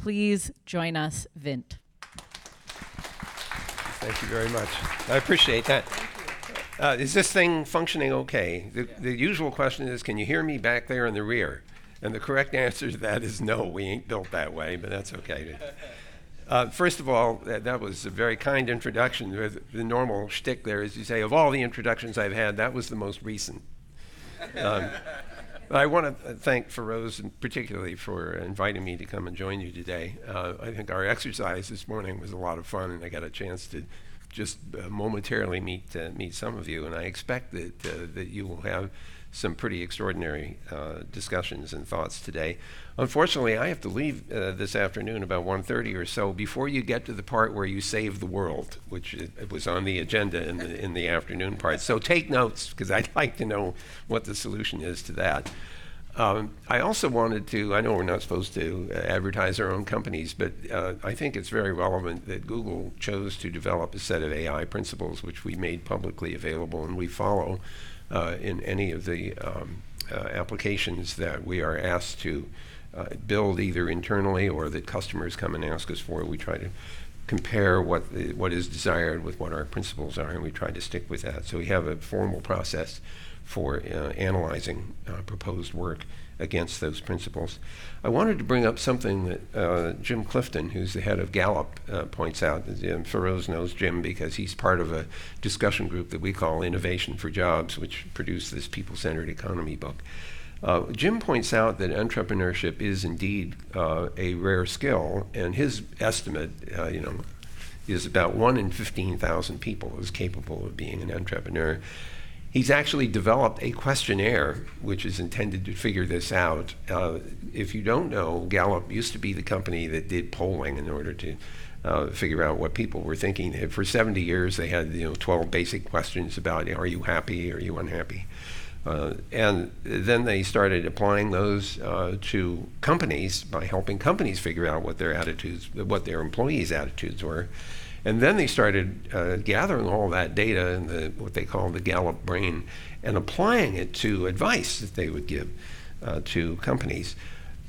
please join us, Vint. Thank you very much. I appreciate that. Is this thing functioning okay? The usual question is, can you hear me back there in the rear? And the correct answer to that is no, we ain't built that way, but that's okay. First of all, that was a very kind introduction. The normal shtick there is you say, of all the introductions I've had, that was the most recent. I want to thank Feroz particularly for inviting me to come and join you today. I think our exercise this morning was a lot of fun, and I got a chance to just momentarily meet some of you, and I expect that you will have some pretty extraordinary discussions and thoughts today. Unfortunately, I have to leave this afternoon about 1:30 or so before you get to the part where you save the world, which it was on the agenda in the afternoon part. So take notes, because I'd like to know what the solution is to that. I also wanted to, I know we're not supposed to advertise our own companies, but I think it's very relevant that Google chose to develop a set of AI principles which we made publicly available and we follow in any of the applications that we are asked to build either internally or that customers come and ask us for. We try to compare what is desired with what our principles are, and we try to stick with that. So we have a formal process for analyzing proposed work against those principles. I wanted to bring up something that Jim Clifton, who's the head of Gallup, points out. Feroz knows Jim because he's part of a discussion group that we call Innovation for Jobs, which produced this People-Centered Economy book. Jim points out that entrepreneurship is indeed a rare skill, and his estimate, is about 1 in 15,000 people is capable of being an entrepreneur. He's actually developed a questionnaire which is intended to figure this out. If you don't know, Gallup used to be the company that did polling in order to figure out what people were thinking. For 70 years, they had 12 basic questions about, are you happy, are you unhappy? And then they started applying those to companies by helping companies figure out what their what their employees' attitudes were. And then they started gathering all that data in what they call the Gallup brain and applying it to advice that they would give to companies.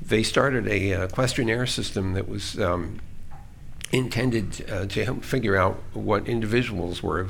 They started a questionnaire system that was intended to help figure out what individuals were.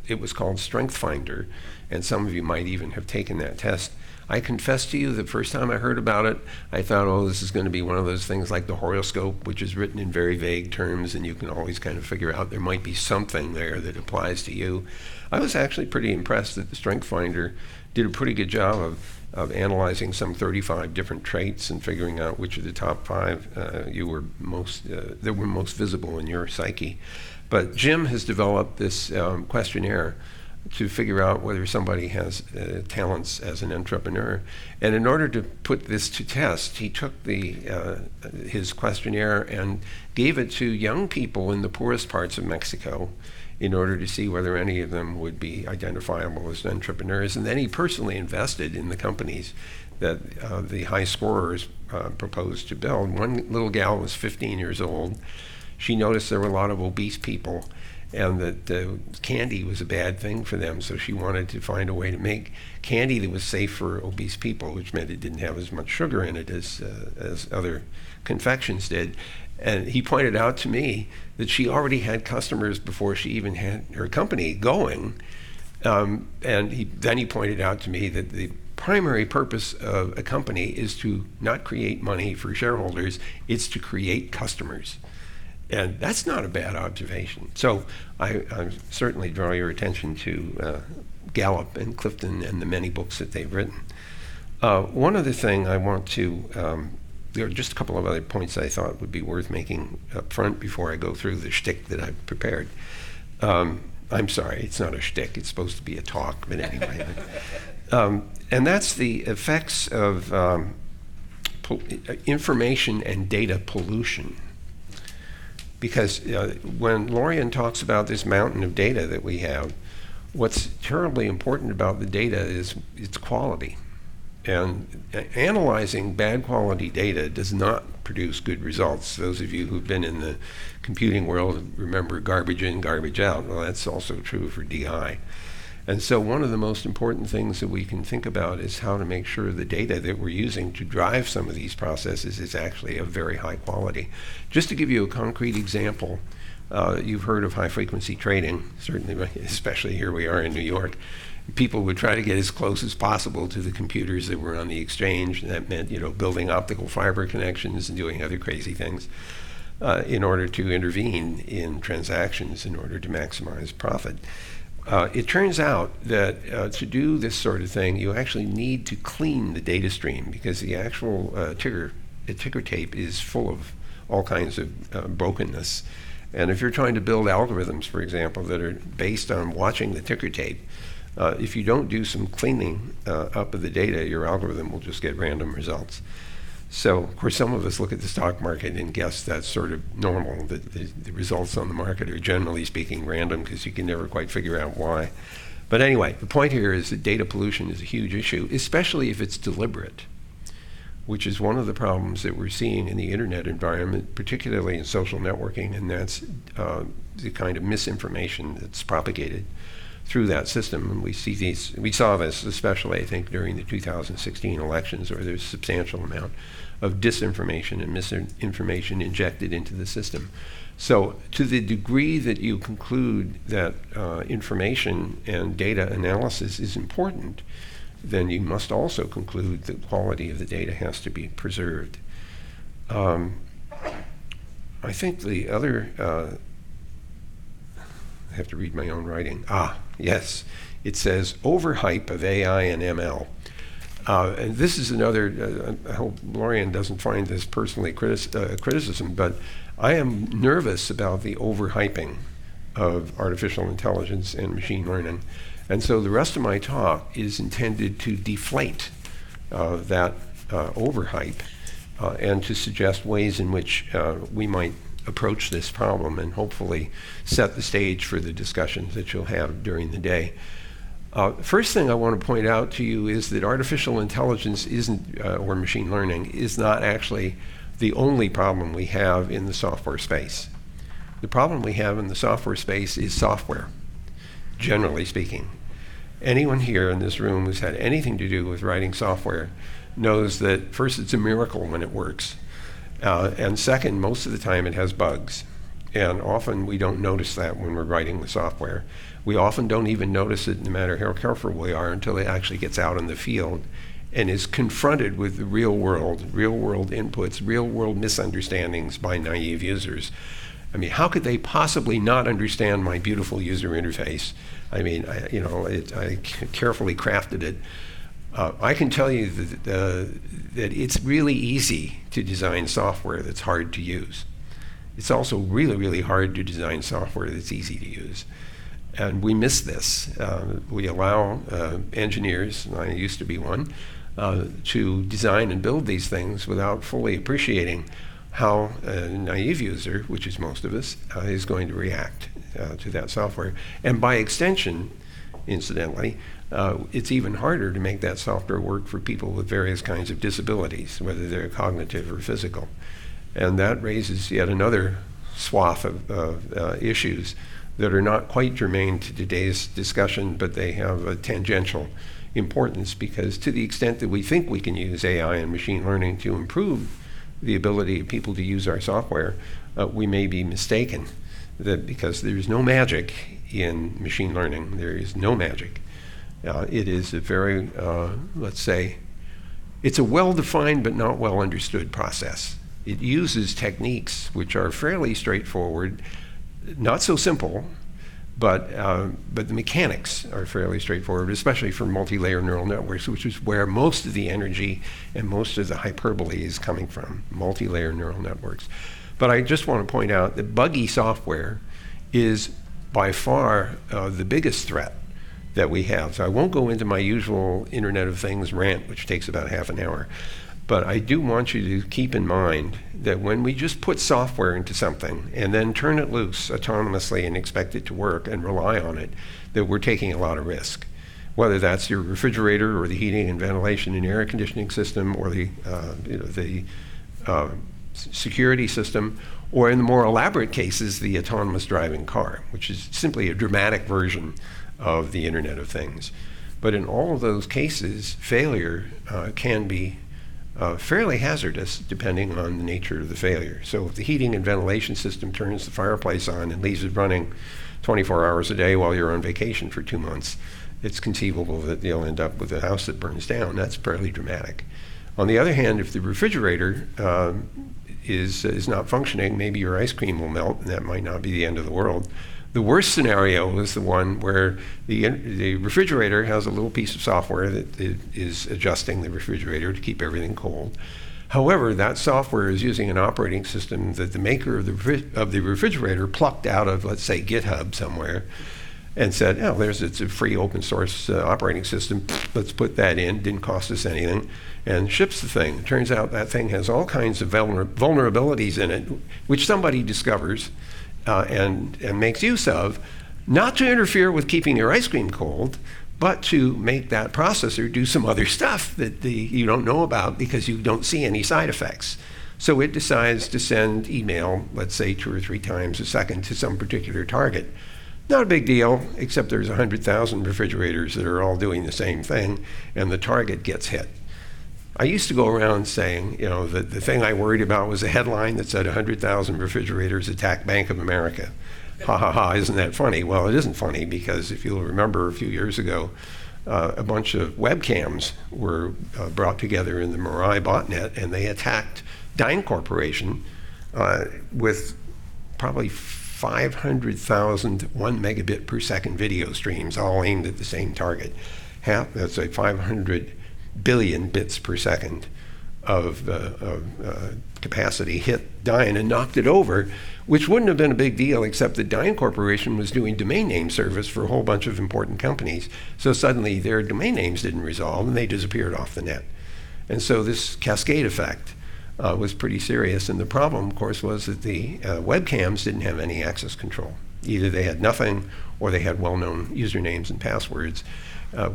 It was called Strength Finder, and some of you might even have taken that test. I confess to you, the first time I heard about it, I thought, oh, this is going to be one of those things like the horoscope, which is written in very vague terms, and you can always kind of figure out there might be something there that applies to you. I was actually pretty impressed that the Strength Finder did a pretty good job of analyzing some 35 different traits and figuring out which of the top 5 that were most visible in your psyche. But Jim has developed this questionnaire to figure out whether somebody has talents as an entrepreneur. And in order to put this to test, he took his questionnaire and gave it to young people in the poorest parts of Mexico in order to see whether any of them would be identifiable as entrepreneurs. And then he personally invested in the companies that the high scorers proposed to build. One little gal was 15 years old. She noticed there were a lot of obese people, and that candy was a bad thing for them, so she wanted to find a way to make candy that was safe for obese people, which meant it didn't have as much sugar in it as other confections did. And he pointed out to me that she already had customers before she even had her company going. Then he pointed out to me that the primary purpose of a company is to not create money for shareholders, it's to create customers. And that's not a bad observation. So I certainly draw your attention to Gallup and Clifton and the many books that they've written. One other thing I want to, there are just a couple of other points I thought would be worth making up front before I go through the shtick that I've prepared. I'm sorry, it's not a shtick, it's supposed to be a talk, but anyway. And that's the effects of information and data pollution. Because when Lorian talks about this mountain of data that we have, what's terribly important about the data is its quality. And analyzing bad quality data does not produce good results. Those of you who've been in the computing world remember garbage in, garbage out. Well, that's also true for DI. And so one of the most important things that we can think about is how to make sure the data that we're using to drive some of these processes is actually of very high quality. Just to give you a concrete example, you've heard of high-frequency trading, certainly, especially here we are in New York. People would try to get as close as possible to the computers that were on the exchange, and that meant, building optical fiber connections and doing other crazy things in order to intervene in transactions in order to maximize profit. It turns out that to do this sort of thing, you actually need to clean the data stream, because the actual ticker tape is full of all kinds of brokenness. And if you're trying to build algorithms, for example, that are based on watching the ticker tape, if you don't do some cleaning up of the data, your algorithm will just get random results. So, of course, some of us look at the stock market and guess that's sort of normal, that the results on the market are generally speaking random, because you can never quite figure out why. But anyway, the point here is that data pollution is a huge issue, especially if it's deliberate, which is one of the problems that we're seeing in the internet environment, particularly in social networking, and that's the kind of misinformation that's propagated through that system. And we saw this especially, I think, during the 2016 elections, where there's a substantial amount of disinformation and misinformation injected into the system. So to the degree that you conclude that information and data analysis is important, then you must also conclude the quality of the data has to be preserved. I think the other, I have to read my own writing. Yes, it says overhype of AI and ML. And this is another, I hope Lorian doesn't find this personally criticism, but I am nervous about the overhyping of artificial intelligence and machine learning. And so the rest of my talk is intended to deflate that overhype and to suggest ways in which we might approach this problem and hopefully set the stage for the discussions that you'll have during the day. First thing I want to point out to you is that artificial intelligence isn't, or machine learning, is not actually the only problem we have in the software space. The problem we have in the software space is software, generally speaking. Anyone here in this room who's had anything to do with writing software knows that first, it's a miracle when it works. And second, most of the time it has bugs. And often we don't notice that when we're writing the software. We often don't even notice it, no matter how careful we are, until it actually gets out in the field and is confronted with the real world inputs, real world misunderstandings by naive users. I mean, how could they possibly not understand my beautiful user interface? I mean, I carefully crafted it. I can tell you that it's really easy to design software that's hard to use. It's also really, really hard to design software that's easy to use. And we miss this. We allow engineers, and I used to be one, to design and build these things without fully appreciating how a naive user, which is most of us, is going to react to that software. And by extension, incidentally, it's even harder to make that software work for people with various kinds of disabilities, whether they're cognitive or physical. And that raises yet another swath of issues that are not quite germane to today's discussion, but they have a tangential importance, because to the extent that we think we can use AI and machine learning to improve the ability of people to use our software, we may be mistaken, that because there's no magic in machine learning. There is no magic. It is a very, let's say, it's a well-defined but not well-understood process. It uses techniques which are fairly straightforward, not so simple, but the mechanics are fairly straightforward, especially for multi-layer neural networks, which is where most of the energy and most of the hyperbole is coming from, multi-layer neural networks. But I just want to point out that buggy software is by far the biggest threat that we have. So I won't go into my usual Internet of Things rant, which takes about half an hour. But I do want you to keep in mind that when we just put software into something and then turn it loose autonomously and expect it to work and rely on it, that we're taking a lot of risk. Whether that's your refrigerator or the heating and ventilation and air conditioning system, or the security system, or in the more elaborate cases, the autonomous driving car, which is simply a dramatic version of the Internet of Things. But in all of those cases, failure can be fairly hazardous depending on the nature of the failure. So if the heating and ventilation system turns the fireplace on and leaves it running 24 hours a day while you're on vacation for 2 months, it's conceivable that you'll end up with a house that burns down. That's fairly dramatic. On the other hand, if the refrigerator is not functioning, maybe your ice cream will melt, and that might not be the end of the world. The worst scenario is the one where the refrigerator has a little piece of software that is adjusting the refrigerator to keep everything cold. However, that software is using an operating system that the maker of the refrigerator plucked out of, let's say, GitHub somewhere, and said, oh, it's a free open source operating system, let's put that in, didn't cost us anything, and ships the thing. It turns out that thing has all kinds of vulnerabilities in it, which somebody discovers and makes use of, not to interfere with keeping your ice cream cold, but to make that processor do some other stuff that you don't know about because you don't see any side effects. So it decides to send email, let's say 2 or 3 times a second, to some particular target. Not a big deal, except there's 100,000 refrigerators that are all doing the same thing, and the target gets hit. I used to go around saying, that the thing I worried about was a headline that said 100,000 refrigerators attack Bank of America. Ha ha ha, isn't that funny? Well, it isn't funny because if you'll remember a few years ago, a bunch of webcams were brought together in the Mirai botnet, and they attacked Dyn Corporation with probably 500,000 1 megabit per second video streams, all aimed at the same target. That's like 500 billion bits per second of capacity hit Dyn and knocked it over, which wouldn't have been a big deal except that Dyn Corporation was doing domain name service for a whole bunch of important companies. So suddenly their domain names didn't resolve and they disappeared off the net. And so this cascade effect was pretty serious. And the problem, of course, was that the webcams didn't have any access control. Either they had nothing or they had well-known usernames and passwords,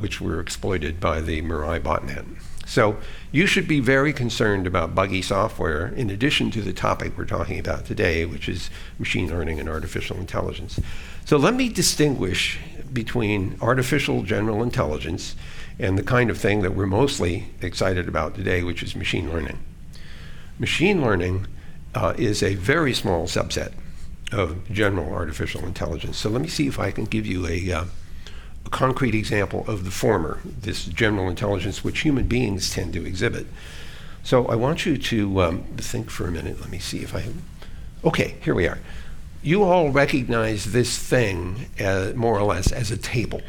which were exploited by the Mirai botnet. So you should be very concerned about buggy software in addition to the topic we're talking about today, which is machine learning and artificial intelligence. So let me distinguish between artificial general intelligence and the kind of thing that we're mostly excited about today, which is machine learning. Machine learning is a very small subset of general artificial intelligence. So let me see if I can give you a concrete example of the former, this general intelligence which human beings tend to exhibit. So I want you to think for a minute. Let me see if okay, here we are. You all recognize this thing more or less as a table.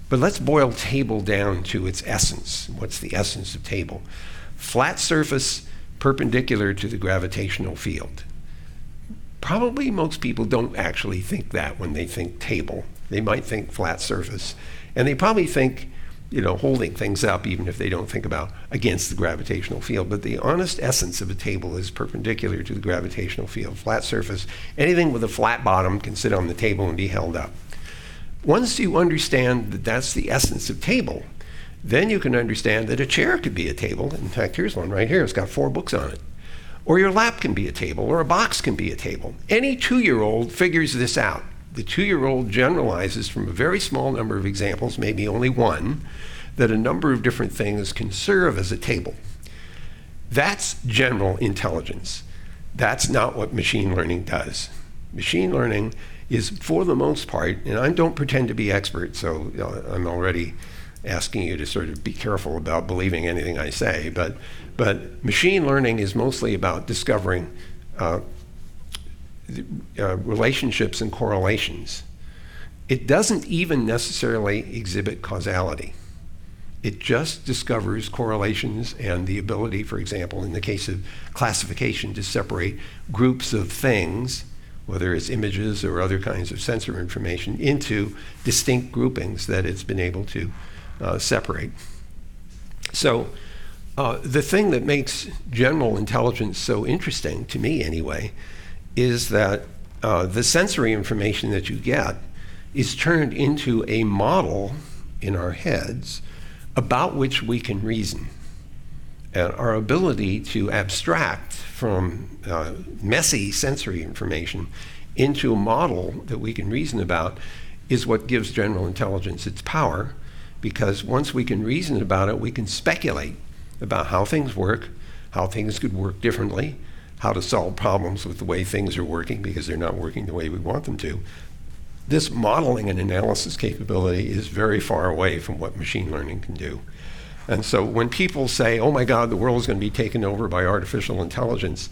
But let's boil table down to its essence. What's the essence of table? Flat surface perpendicular to the gravitational field. Probably most people don't actually think that when they think table. They might think flat surface. And they probably think, holding things up, even if they don't think about against the gravitational field. But the honest essence of a table is perpendicular to the gravitational field. Flat surface, anything with a flat bottom can sit on the table and be held up. Once you understand that that's the essence of table, then you can understand that a chair could be a table. In fact, here's one right here. It's got 4 books on it. Or your lap can be a table, or a box can be a table. Any 2-year-old figures this out. The 2-year-old generalizes from a very small number of examples, maybe only one, that a number of different things can serve as a table. That's general intelligence. That's not what machine learning does. Machine learning is, for the most part, and I don't pretend to be expert, so I'm already asking you to sort of be careful about believing anything I say, but machine learning is mostly about discovering relationships and correlations. It doesn't even necessarily exhibit causality. It just discovers correlations and the ability, for example, in the case of classification, to separate groups of things, whether it's images or other kinds of sensor information, into distinct groupings that it's been able to separate. So the thing that makes general intelligence so interesting, to me anyway, is that the sensory information that you get is turned into a model in our heads about which we can reason. And our ability to abstract from messy sensory information into a model that we can reason about is what gives general intelligence its power, because once we can reason about it, we can speculate about how things work, how things could work differently, how to solve problems with the way things are working because they're not working the way we want them to. This modeling and analysis capability is very far away from what machine learning can do. And so when people say, oh my God, the world is going to be taken over by artificial intelligence,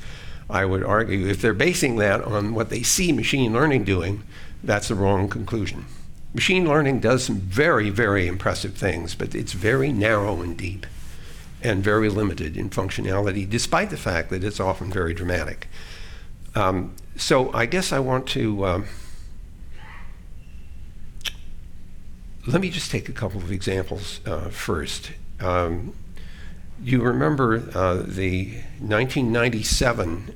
I would argue if they're basing that on what they see machine learning doing, that's the wrong conclusion. Machine learning does some very, very impressive things, but it's very narrow and deep and very limited in functionality, despite the fact that it's often very dramatic. So I guess I want to, let me just take a couple of examples first. You remember the 1997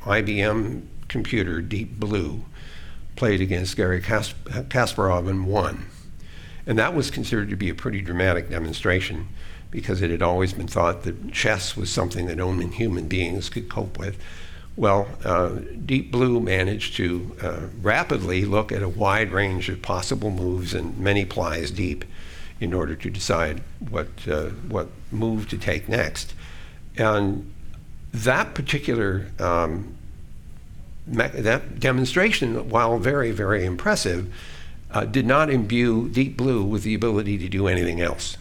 IBM computer, Deep Blue, played against Garry Kasparov and won. And that was considered to be a pretty dramatic demonstration because it had always been thought that chess was something that only human beings could cope with. Well, Deep Blue managed to rapidly look at a wide range of possible moves and many plies deep in order to decide what move to take next. And that particular that demonstration, while very, very impressive, did not imbue Deep Blue with the ability to do anything else.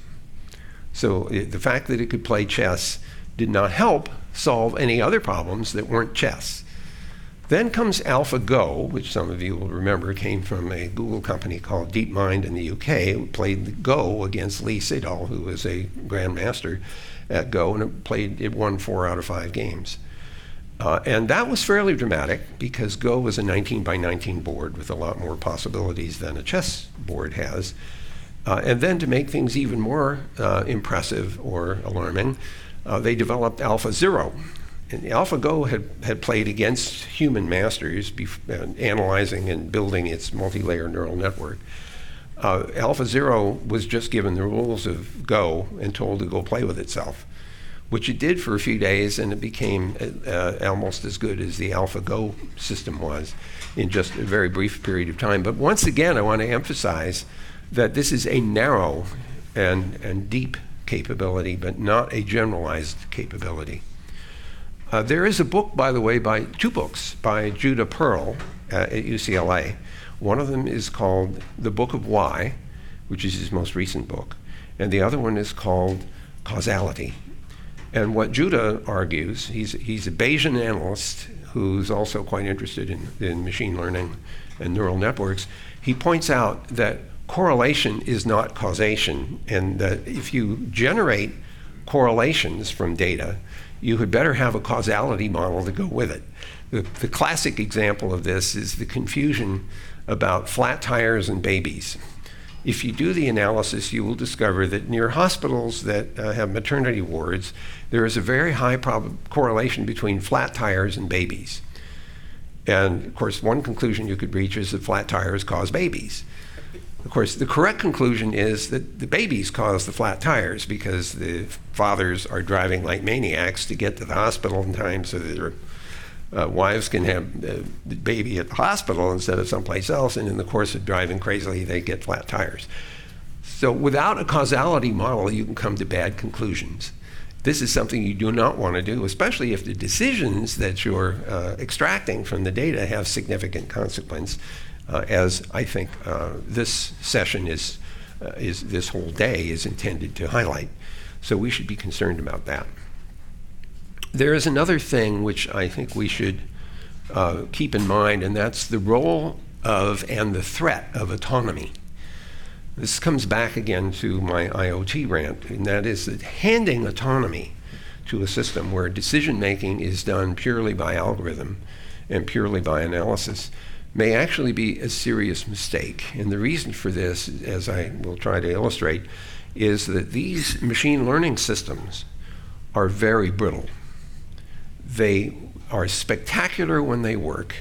So the fact that it could play chess did not help solve any other problems that weren't chess. Then comes AlphaGo, which some of you will remember came from a Google company called DeepMind in the UK. It played Go against Lee Sedol, who was a grandmaster at Go, and it won 4 out of 5 games. And that was fairly dramatic because Go was a 19 by 19 board with a lot more possibilities than a chess board has. And then to make things even more impressive or alarming, they developed AlphaZero. And AlphaGo had played against human masters, analyzing and building its multi-layer neural network. AlphaZero was just given the rules of Go and told to go play with itself, which it did for a few days, and it became almost as good as the AlphaGo system was in just a very brief period of time. But once again, I want to emphasize that this is a narrow and deep capability, but not a generalized capability. There is a book, by the way, two books by Judah Pearl at UCLA. One of them is called The Book of Why, which is his most recent book, and the other one is called Causality. And what Judah argues, he's a Bayesian analyst who's also quite interested in machine learning and neural networks. He points out that correlation is not causation, and that if you generate correlations from data, you had better have a causality model to go with it. The classic example of this is the confusion about flat tires and babies. If you do the analysis, you will discover that near hospitals that have maternity wards, there is a very high correlation between flat tires and babies. And of course, one conclusion you could reach is that flat tires cause babies. Of course, the correct conclusion is that the babies cause the flat tires because the fathers are driving like maniacs to get to the hospital in time so that their wives can have the baby at the hospital instead of someplace else, and in the course of driving crazily, they get flat tires. So without a causality model, you can come to bad conclusions. This is something you do not want to do, especially if the decisions that you're extracting from the data have significant consequence, as I think this session is this whole day is intended to highlight. So we should be concerned about that. There is another thing which I think we should keep in mind, and that's the role of and the threat of autonomy. This comes back again to my IoT rant, and that is that handing autonomy to a system where decision-making is done purely by algorithm and purely by analysis may actually be a serious mistake. And the reason for this, as I will try to illustrate, is that these machine learning systems are very brittle. They are spectacular when they work,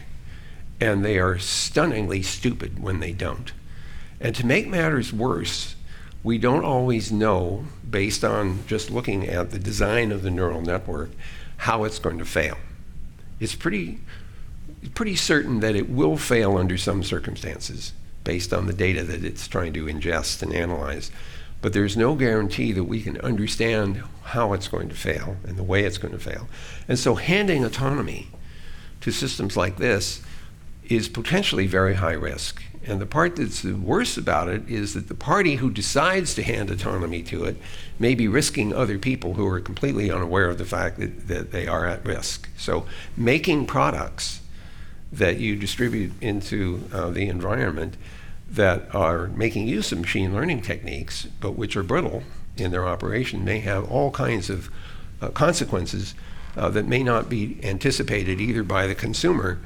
and they are stunningly stupid when they don't. And to make matters worse, we don't always know, based on just looking at the design of the neural network, how it's going to fail. It's pretty certain that it will fail under some circumstances. based on the data that it's trying to ingest and analyze. But there's no guarantee that we can understand how it's going to fail and the way it's going to fail. And so handing autonomy to systems like this is potentially very high risk. And the part that's worse about it is that the party who decides to hand autonomy to it may be risking other people who are completely unaware of the fact that they are at risk. So making products that you distribute into the environment that are making use of machine learning techniques, but which are brittle in their operation, may have all kinds of consequences that may not be anticipated either by the consumer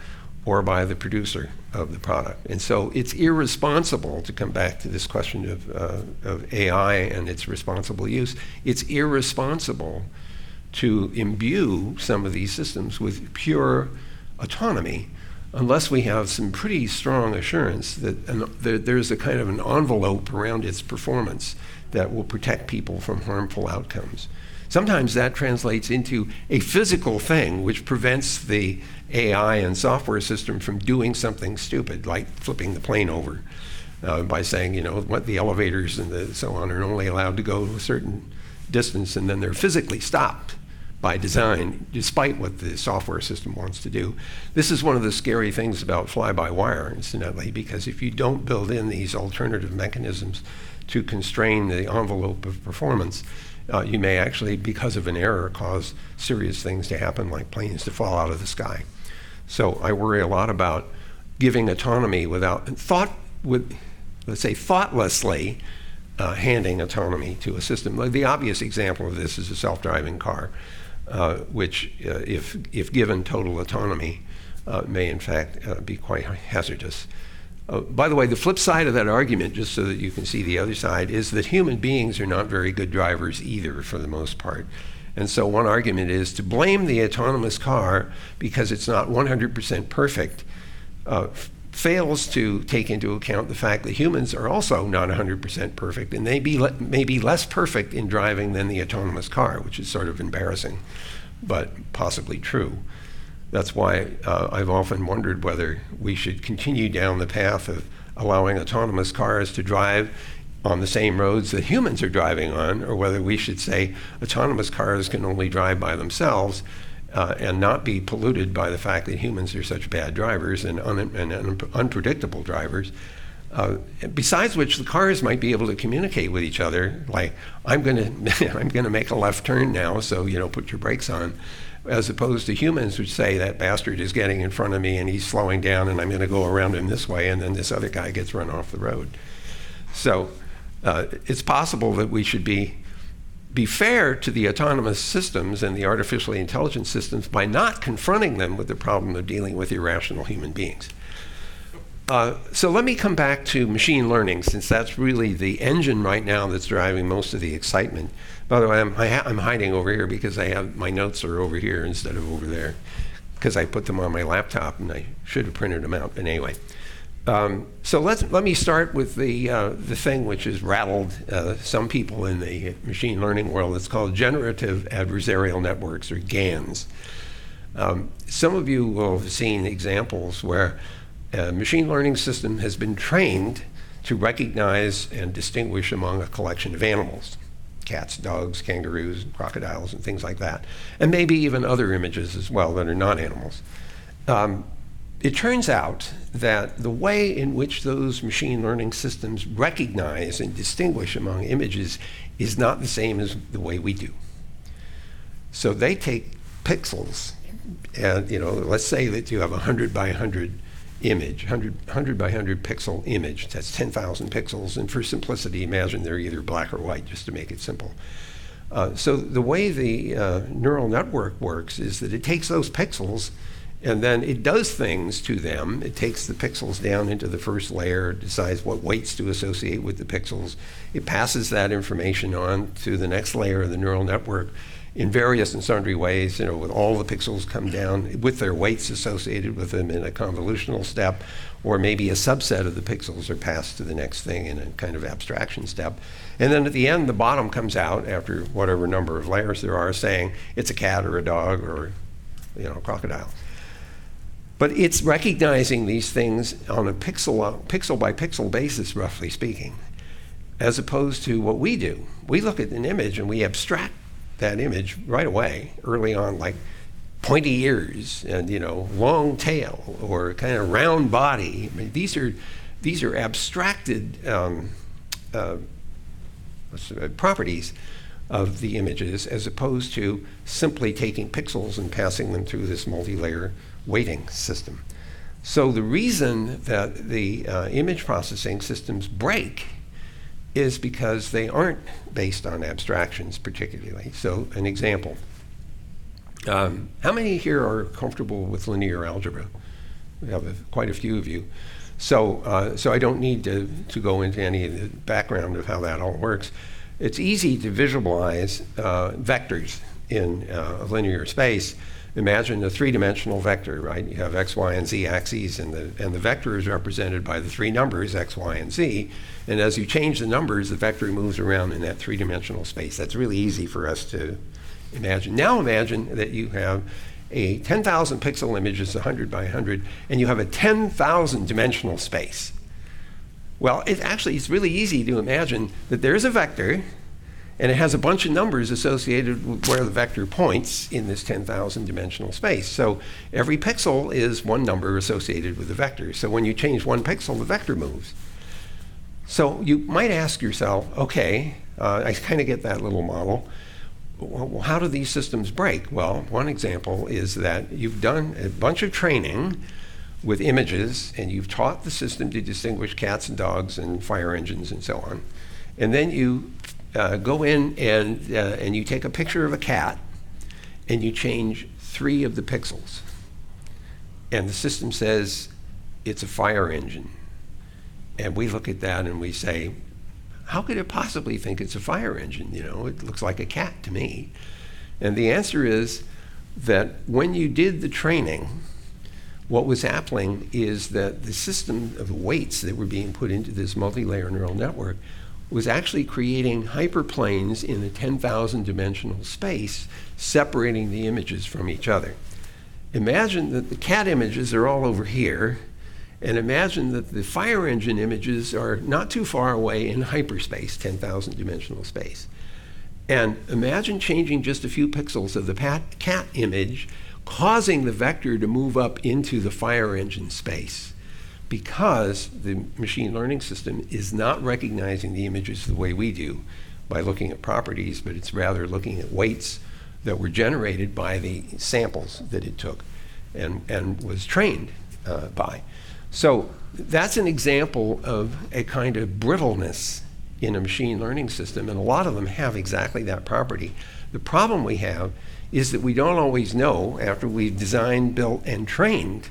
or by the producer of the product. And so it's irresponsible, to come back to this question of AI and its responsible use, it's irresponsible to imbue some of these systems with pure autonomy unless we have some pretty strong assurance that there's a kind of an envelope around its performance that will protect people from harmful outcomes. Sometimes that translates into a physical thing which prevents the AI and software system from doing something stupid, like flipping the plane over by saying, you know, what the elevators and so on are only allowed to go a certain distance, and then they're physically stopped by design, despite what the software system wants to do. This is one of the scary things about fly-by-wire, incidentally, because if you don't build in these alternative mechanisms to constrain the envelope of performance, you may actually, because of an error, cause serious things to happen, like planes to fall out of the sky. So I worry a lot about giving autonomy without let's say, thoughtlessly handing autonomy to a system. Like the obvious example of this is a self-driving car, which, if given total autonomy, may in fact be quite hazardous. By the way, the flip side of that argument, just so that you can see the other side, is that human beings are not very good drivers either, for the most part. And so one argument is to blame the autonomous car because it's not 100% perfect, fails to take into account the fact that humans are also not 100% perfect, and they may be less perfect in driving than the autonomous car, which is sort of embarrassing, but possibly true. That's why I've often wondered whether we should continue down the path of allowing autonomous cars to drive on the same roads that humans are driving on, or whether we should say autonomous cars can only drive by themselves and not be polluted by the fact that humans are such bad drivers and unpredictable drivers. Besides which, the cars might be able to communicate with each other, like, I'm gonna make a left turn now, so put your brakes on, as opposed to humans which say, that bastard is getting in front of me and he's slowing down and I'm gonna go around him this way, and then this other guy gets run off the road. So it's possible that we should be fair to the autonomous systems and the artificially intelligent systems by not confronting them with the problem of dealing with irrational human beings. So let me come back to machine learning, since that's really the engine right now that's driving most of the excitement. By the way, I'm hiding over here because my notes are over here instead of over there, because I put them on my laptop and I should have printed them out. But anyway, so let me start with the thing which has rattled some people in the machine learning world. It's called generative adversarial networks, or GANs. Some of you will have seen examples where a machine learning system has been trained to recognize and distinguish among a collection of animals: cats, dogs, kangaroos, crocodiles, and things like that, and maybe even other images as well that are not animals. It turns out that the way in which those machine learning systems recognize and distinguish among images is not the same as the way we do. So they take pixels, and let's say that you have a 100 by 100 image, 100 by 100 pixel image. That's 10,000 pixels, and for simplicity, imagine they're either black or white, just to make it simple. So the way the neural network works is that it takes those pixels and then it does things to them. It takes the pixels down into the first layer, decides what weights to associate with the pixels. It passes that information on to the next layer of the neural network in various and sundry ways, with all the pixels come down with their weights associated with them in a convolutional step, or maybe a subset of the pixels are passed to the next thing in a kind of abstraction step. And then at the end, the bottom comes out after whatever number of layers there are, saying it's a cat or a dog or a crocodile. But it's recognizing these things on a pixel by pixel basis, roughly speaking, as opposed to what we do. We look at an image and we abstract that image right away, early on, like pointy ears and long tail or kind of round body. I mean, these are abstracted properties of the images, as opposed to simply taking pixels and passing them through this multi-layer weighting system. So the reason that the image processing systems break is because they aren't based on abstractions particularly. So an example. How many here are comfortable with linear algebra? We have quite a few of you. So I don't need to go into any of the background of how that all works. It's easy to visualize vectors in a linear space. Imagine a three-dimensional vector, right? You have x, y, and z axes, and the vector is represented by the three numbers, x, y, and z. And as you change the numbers, the vector moves around in that three-dimensional space. That's really easy for us to imagine. Now imagine that you have a 10,000 pixel image, it's 100 by 100, and you have a 10,000 dimensional space. Well, it's really easy to imagine that there's a vector, and it has a bunch of numbers associated with where the vector points in this 10,000 dimensional space. So every pixel is one number associated with the vector. So when you change one pixel, the vector moves. So you might ask yourself, okay, I kind of get that little model. Well, how do these systems break? Well, one example is that you've done a bunch of training with images, and you've taught the system to distinguish cats and dogs and fire engines and so on. And then you go in and you take a picture of a cat, and you change 3 of the pixels. And the system says it's a fire engine. And we look at that and we say, how could it possibly think it's a fire engine? It looks like a cat to me. And the answer is that when you did the training, what was happening is that the system of weights that were being put into this multi-layer neural network was actually creating hyperplanes in a 10,000 dimensional space, separating the images from each other. Imagine that the cat images are all over here, and imagine that the fire engine images are not too far away in hyperspace, 10,000 dimensional space. And imagine changing just a few pixels of the cat image, causing the vector to move up into the fire engine space, because the machine learning system is not recognizing the images the way we do by looking at properties, but it's rather looking at weights that were generated by the samples that it took and was trained by. So that's an example of a kind of brittleness in a machine learning system, and a lot of them have exactly that property. The problem we have is that we don't always know, after we've designed, built, and trained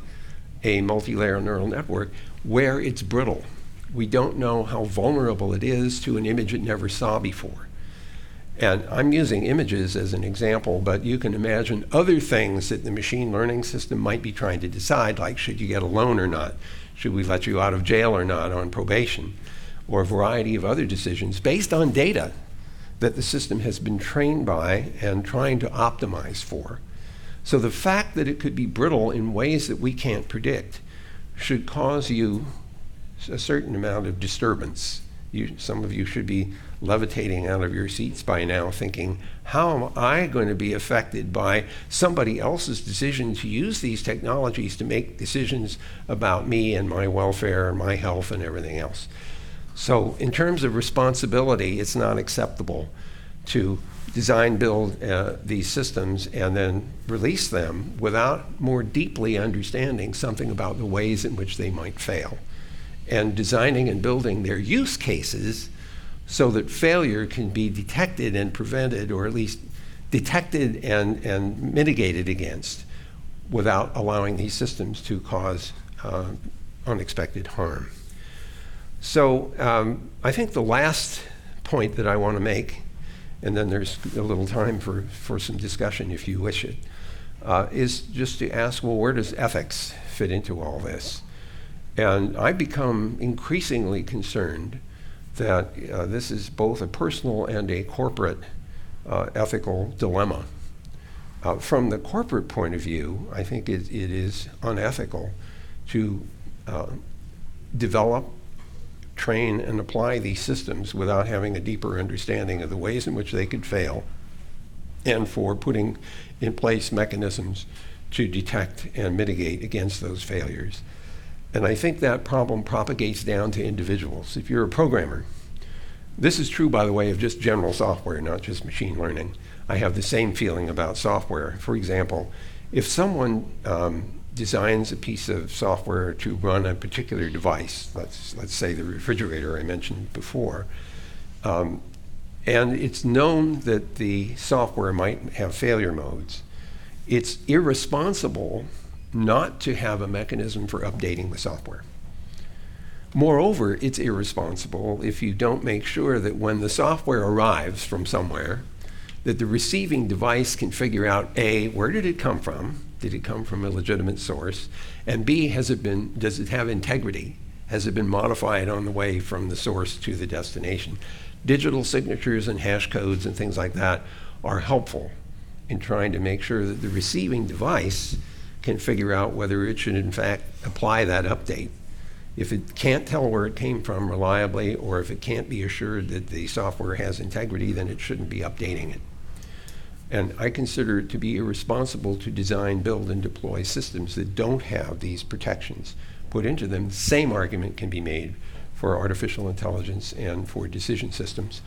a multi-layer neural network, where it's brittle. We don't know how vulnerable it is to an image it never saw before. And I'm using images as an example, but you can imagine other things that the machine learning system might be trying to decide, like should you get a loan or not? Should we let you out of jail or not on probation? Or a variety of other decisions based on data that the system has been trained by and trying to optimize for. So the fact that it could be brittle in ways that we can't predict should cause you a certain amount of disturbance. Some of you should be levitating out of your seats by now thinking, how am I going to be affected by somebody else's decision to use these technologies to make decisions about me and my welfare and my health and everything else? So in terms of responsibility, it's not acceptable to design, build these systems and then release them without more deeply understanding something about the ways in which they might fail, and designing and building their use cases so that failure can be detected and prevented, or at least detected and mitigated against, without allowing these systems to cause unexpected harm. So I think the last point that I want to make, and then there's a little time for some discussion if you wish it, is just to ask, well, where does ethics fit into all this? And I've become increasingly concerned that this is both a personal and a corporate ethical dilemma. From the corporate point of view, I think it is unethical to develop, train, and apply these systems without having a deeper understanding of the ways in which they could fail, and for putting in place mechanisms to detect and mitigate against those failures. And I think that problem propagates down to individuals. If you're a programmer, this is true, by the way, of just general software, not just machine learning. I have the same feeling about software. For example, if someone designs a piece of software to run a particular device, let's say the refrigerator I mentioned before, and it's known that the software might have failure modes, it's irresponsible not to have a mechanism for updating the software. Moreover, it's irresponsible if you don't make sure that when the software arrives from somewhere, that the receiving device can figure out, A, where did it come from? Did it come from a legitimate source? And B, does it have integrity? Has it been modified on the way from the source to the destination? Digital signatures and hash codes and things like that are helpful in trying to make sure that the receiving device can figure out whether it should in fact apply that update. If it can't tell where it came from reliably, or if it can't be assured that the software has integrity, then it shouldn't be updating it. And I consider it to be irresponsible to design, build, and deploy systems that don't have these protections put into them. The same argument can be made for artificial intelligence and for decision systems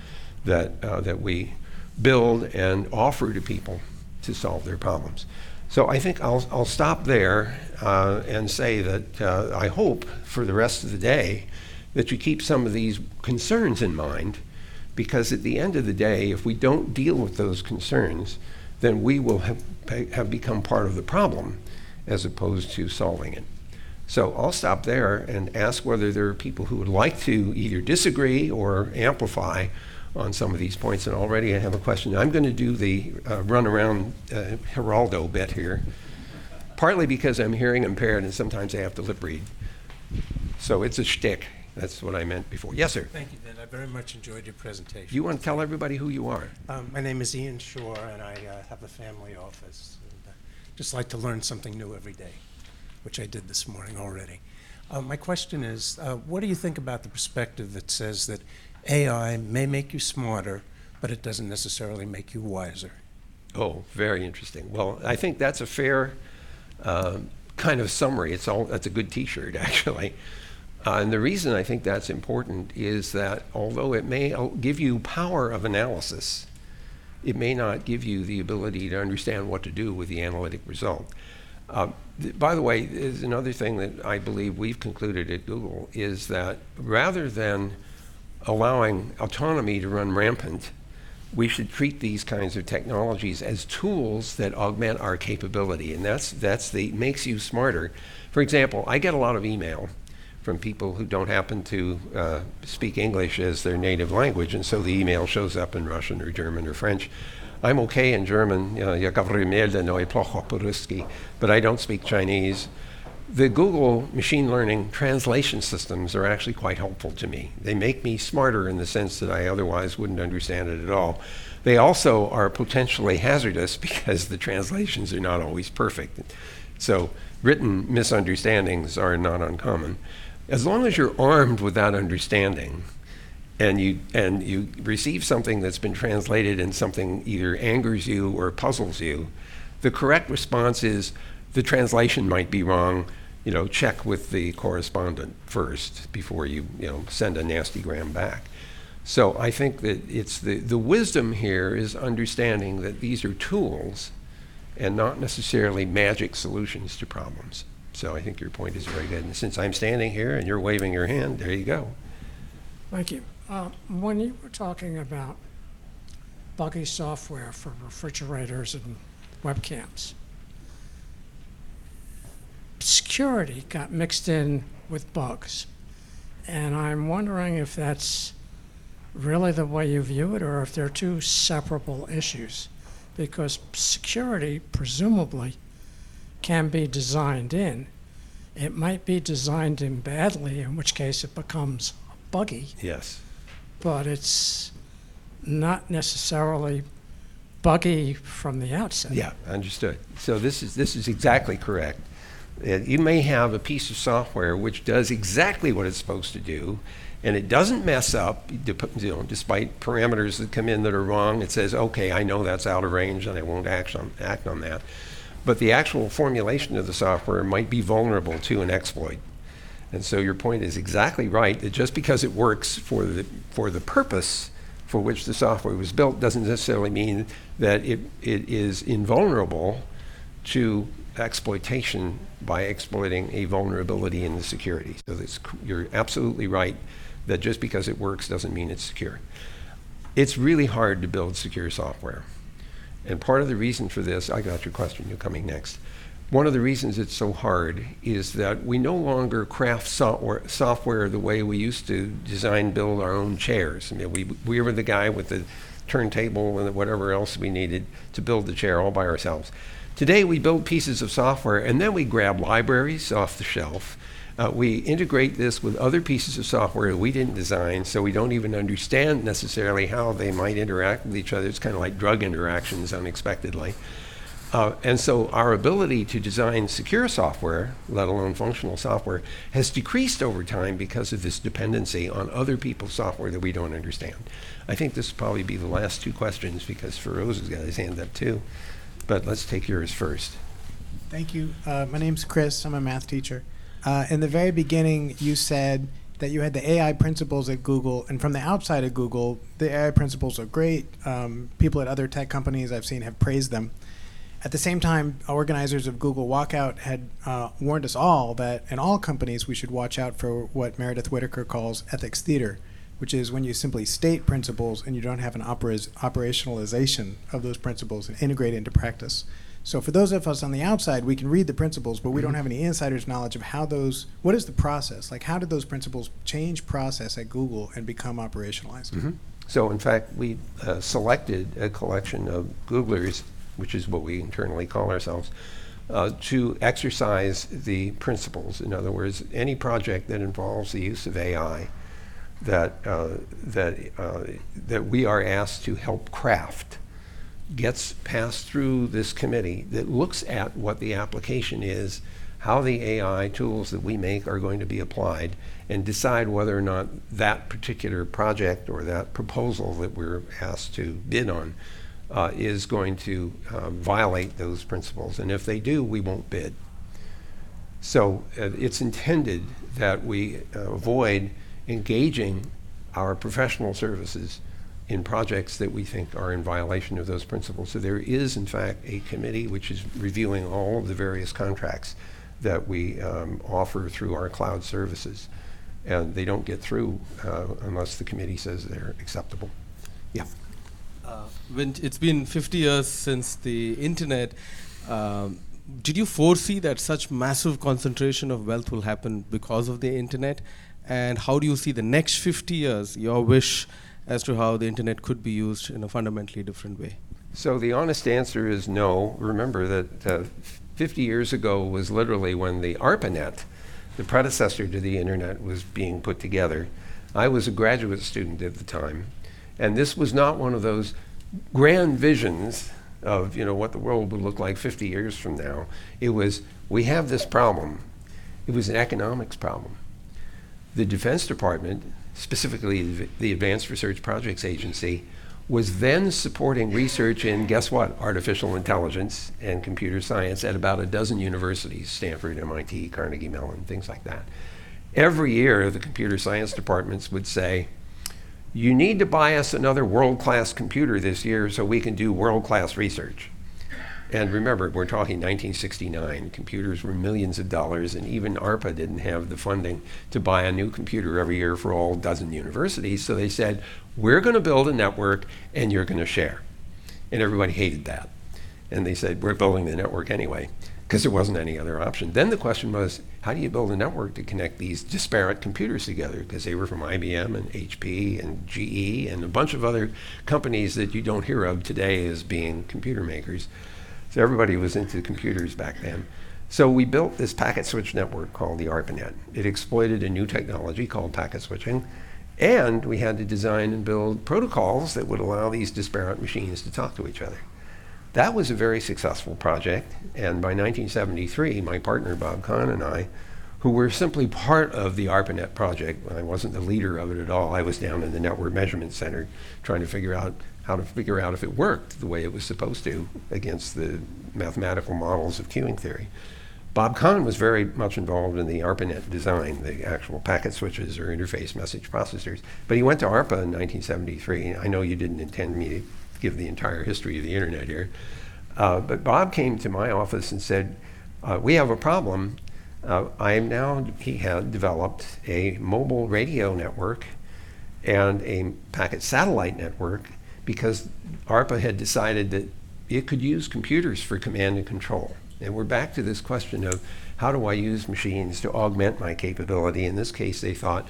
that we build and offer to people to solve their problems. So I think I'll stop there and say that I hope for the rest of the day that you keep some of these concerns in mind, because at the end of the day, if we don't deal with those concerns, then we will have become part of the problem as opposed to solving it. So I'll stop there and ask whether there are people who would like to either disagree or amplify on some of these points. And already I have a question. I'm going to do the run around Geraldo bit here, partly because I'm hearing impaired and sometimes I have to lip read. So it's a shtick. That's what I meant before. Yes, sir. Thank you, Vint. I very much enjoyed your presentation. You want to tell everybody who you are? My name is Ian Shore, and I have a family office. And, just like to learn something new every day, which I did this morning already. My question is, what do you think about the perspective that says that AI may make you smarter, but it doesn't necessarily make you wiser? Oh, very interesting. Well, I think that's a fair kind of summary. That's a good T-shirt, actually. And the reason I think that's important is that although it may give you power of analysis, it may not give you the ability to understand what to do with the analytic result. By the way, there's another thing that I believe we've concluded at Google is that rather than allowing autonomy to run rampant, we should treat these kinds of technologies as tools that augment our capability, and that's makes you smarter. For example, I get a lot of email from people who don't happen to speak English as their native language, and so the email shows up in Russian or German or French. I'm okay in German, but I don't speak Chinese. The Google machine learning translation systems are actually quite helpful to me. They make me smarter in the sense that I otherwise wouldn't understand it at all. They also are potentially hazardous because the translations are not always perfect. So written misunderstandings are not uncommon. As long as you're armed with that understanding and you receive something that's been translated and something either angers you or puzzles you, the correct response is the translation might be wrong. Check with the correspondent first before you send a nastygram back. So I think that it's the wisdom here is understanding that these are tools and not necessarily magic solutions to problems. So I think your point is very good. And since I'm standing here and you're waving your hand, there you go. Thank you. When you were talking about buggy software for refrigerators and webcams, security got mixed in with bugs. And I'm wondering if that's really the way you view it, or if they're two separable issues. Because security, presumably, can be designed in. It might be designed in badly, in which case it becomes buggy. Yes. But it's not necessarily buggy from the outset. Yeah, understood. So this is exactly correct. You may have a piece of software which does exactly what it's supposed to do, and it doesn't mess up, despite parameters that come in that are wrong. It says, okay, I know that's out of range and I won't act on that. But the actual formulation of the software might be vulnerable to an exploit. And so your point is exactly right, that just because it works for the purpose for which the software was built doesn't necessarily mean that it is invulnerable to exploitation by exploiting a vulnerability in the security. So you're absolutely right that just because it works doesn't mean it's secure. It's really hard to build secure software. And part of the reason for this, I got your question, you're coming next. One of the reasons it's so hard is that we no longer craft software the way we used to build our own chairs. I mean, we were the guy with the turntable and whatever else we needed to build the chair all by ourselves. Today we build pieces of software and then we grab libraries off the shelf. We integrate this with other pieces of software that we didn't design, so we don't even understand necessarily how they might interact with each other. It's kind of like drug interactions unexpectedly. And so our ability to design secure software, let alone functional software, has decreased over time because of this dependency on other people's software that we don't understand. I think this will probably be the last two questions because Feroz has got his hand up too. But let's take yours first. Thank you. My name's Chris. I'm a math teacher. In the very beginning, you said that you had the AI principles at Google, and from the outside of Google, the AI principles are great. People at other tech companies I've seen have praised them. At the same time, organizers of Google Walkout had warned us all that in all companies we should watch out for what Meredith Whittaker calls ethics theater, which is when you simply state principles and you don't have an operationalization of those principles and integrate into practice. So for those of us on the outside, we can read the principles, but we don't have any insider's knowledge of how what is the process? Like, how did those principles change process at Google and become operationalized? Mm-hmm. So in fact, we selected a collection of Googlers, which is what we internally call ourselves, to exercise the principles. In other words, any project that involves the use of AI that we are asked to help craft gets passed through this committee that looks at what the application is, how the AI tools that we make are going to be applied, and decide whether or not that particular project or that proposal that we're asked to bid on is going to violate those principles. And if they do, we won't bid. So it's intended that we avoid engaging our professional services in projects that we think are in violation of those principles. So there is, in fact, a committee which is reviewing all of the various contracts that we offer through our cloud services. And they don't get through unless the committee says they're acceptable. Yeah. Vint, it's been 50 years since the internet. Did you foresee that such massive concentration of wealth will happen because of the internet? And how do you see the next 50 years, your wish as to how the internet could be used in a fundamentally different way? So the honest answer is no. Remember that 50 years ago was literally when the ARPANET, the predecessor to the internet, was being put together. I was a graduate student at the time. And this was not one of those grand visions of what the world would look like 50 years from now. It was, we have this problem. It was an economics problem. The Defense Department, specifically the Advanced Research Projects Agency, was then supporting research in, guess what, artificial intelligence and computer science at about a dozen universities, Stanford, MIT, Carnegie Mellon, things like that. Every year, the computer science departments would say, you need to buy us another world-class computer this year so we can do world-class research. And remember, we're talking 1969. Computers were millions of dollars, and even ARPA didn't have the funding to buy a new computer every year for all dozen universities. So they said, we're going to build a network, and you're going to share. And everybody hated that. And they said, we're building the network anyway, because there wasn't any other option. Then the question was, how do you build a network to connect these disparate computers together? Because they were from IBM and HP and GE and a bunch of other companies that you don't hear of today as being computer makers. So everybody was into computers back then. So we built this packet switch network called the ARPANET. It exploited a new technology called packet switching, And we had to design and build protocols that would allow these disparate machines to talk to each other. That was a very successful project, and by 1973, my partner Bob Kahn and I, who were simply part of the ARPANET project, I wasn't the leader of it at all, I was down in the Network Measurement Center trying to figure out how to figure out if it worked the way it was supposed to against the mathematical models of queuing theory. Bob Kahn was very much involved in the ARPANET design, the actual packet switches or interface message processors. But he went to ARPA in 1973. I know you didn't intend me to give the entire history of the internet here. But Bob came to my office and said, we have a problem. He had developed a mobile radio network and a packet satellite network because ARPA had decided that it could use computers for command and control. And we're back to this question of how do I use machines to augment my capability? In this case, they thought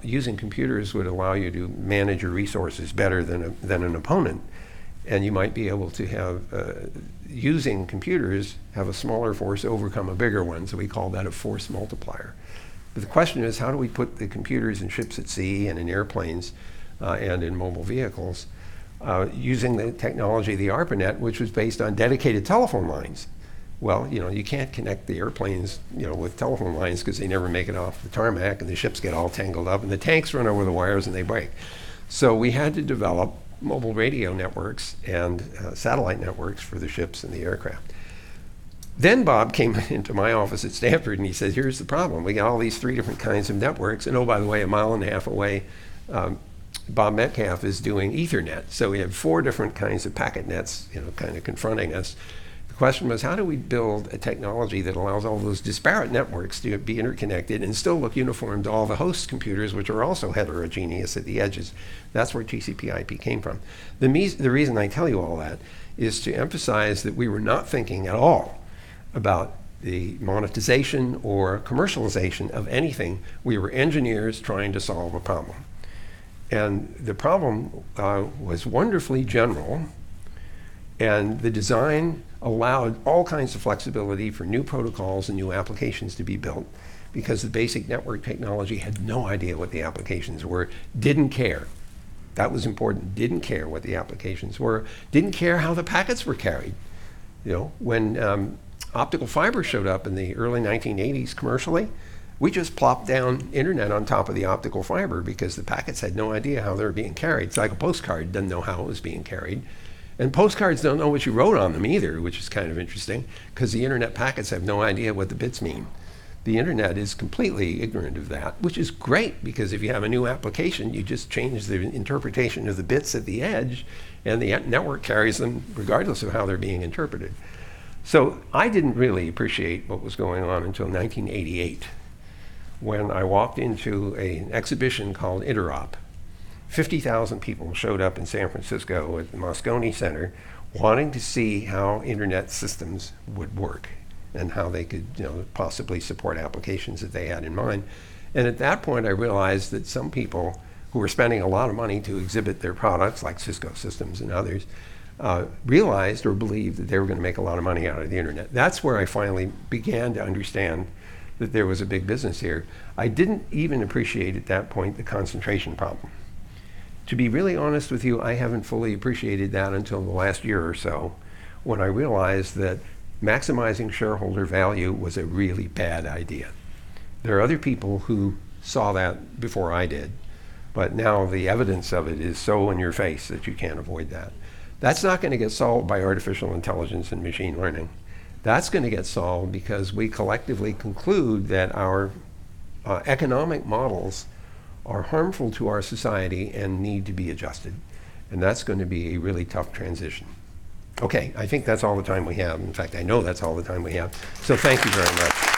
using computers would allow you to manage your resources better than an opponent. And you might be able to have, using computers, have a smaller force overcome a bigger one. So we call that a force multiplier. But the question is, how do we put the computers in ships at sea and in airplanes and in mobile vehicles using the technology of the ARPANET, which was based on dedicated telephone lines? Well, you can't connect the airplanes, with telephone lines because they never make it off the tarmac, and the ships get all tangled up, and the tanks run over the wires and they break. So we had to develop mobile radio networks and satellite networks for the ships and the aircraft. Then Bob came into my office at Stanford and he said, here's the problem. We got all these 3 different kinds of networks, and oh, by the way, 1.5 miles away, Bob Metcalf is doing Ethernet. So we have 4 different kinds of packet nets, kind of confronting us. The question was, how do we build a technology that allows all those disparate networks to be interconnected and still look uniform to all the host computers, which are also heterogeneous at the edges? That's where TCP/IP came from. The reason I tell you all that is to emphasize that we were not thinking at all about the monetization or commercialization of anything. We were engineers trying to solve a problem. And the problem was wonderfully general, and the design allowed all kinds of flexibility for new protocols and new applications to be built because the basic network technology had no idea what the applications were, didn't care. That was important, didn't care what the applications were, didn't care how the packets were carried. When optical fiber showed up in the early 1980s commercially, we just plopped down internet on top of the optical fiber because the packets had no idea how they were being carried. It's like a postcard doesn't know how it was being carried. And postcards don't know what you wrote on them either, which is kind of interesting, because the internet packets have no idea what the bits mean. The internet is completely ignorant of that, which is great, because if you have a new application, you just change the interpretation of the bits at the edge, and the network carries them regardless of how they're being interpreted. So I didn't really appreciate what was going on until 1988, when I walked into an exhibition called Interop. 50,000 people showed up in San Francisco at the Moscone Center wanting to see how internet systems would work and how they could possibly support applications that they had in mind. And at that point I realized that some people who were spending a lot of money to exhibit their products, like Cisco Systems and others, realized or believed that they were going to make a lot of money out of the internet. That's where I finally began to understand that there was a big business here. I didn't even appreciate at that point the concentration problem. To be really honest with you, I haven't fully appreciated that until the last year or so, when I realized that maximizing shareholder value was a really bad idea. There are other people who saw that before I did, but now the evidence of it is so in your face that you can't avoid that. That's not going to get solved by artificial intelligence and machine learning. That's going to get solved because we collectively conclude that our economic models are harmful to our society and need to be adjusted. And that's going to be a really tough transition. Okay, I think that's all the time we have. In fact, I know that's all the time we have. So thank you very much.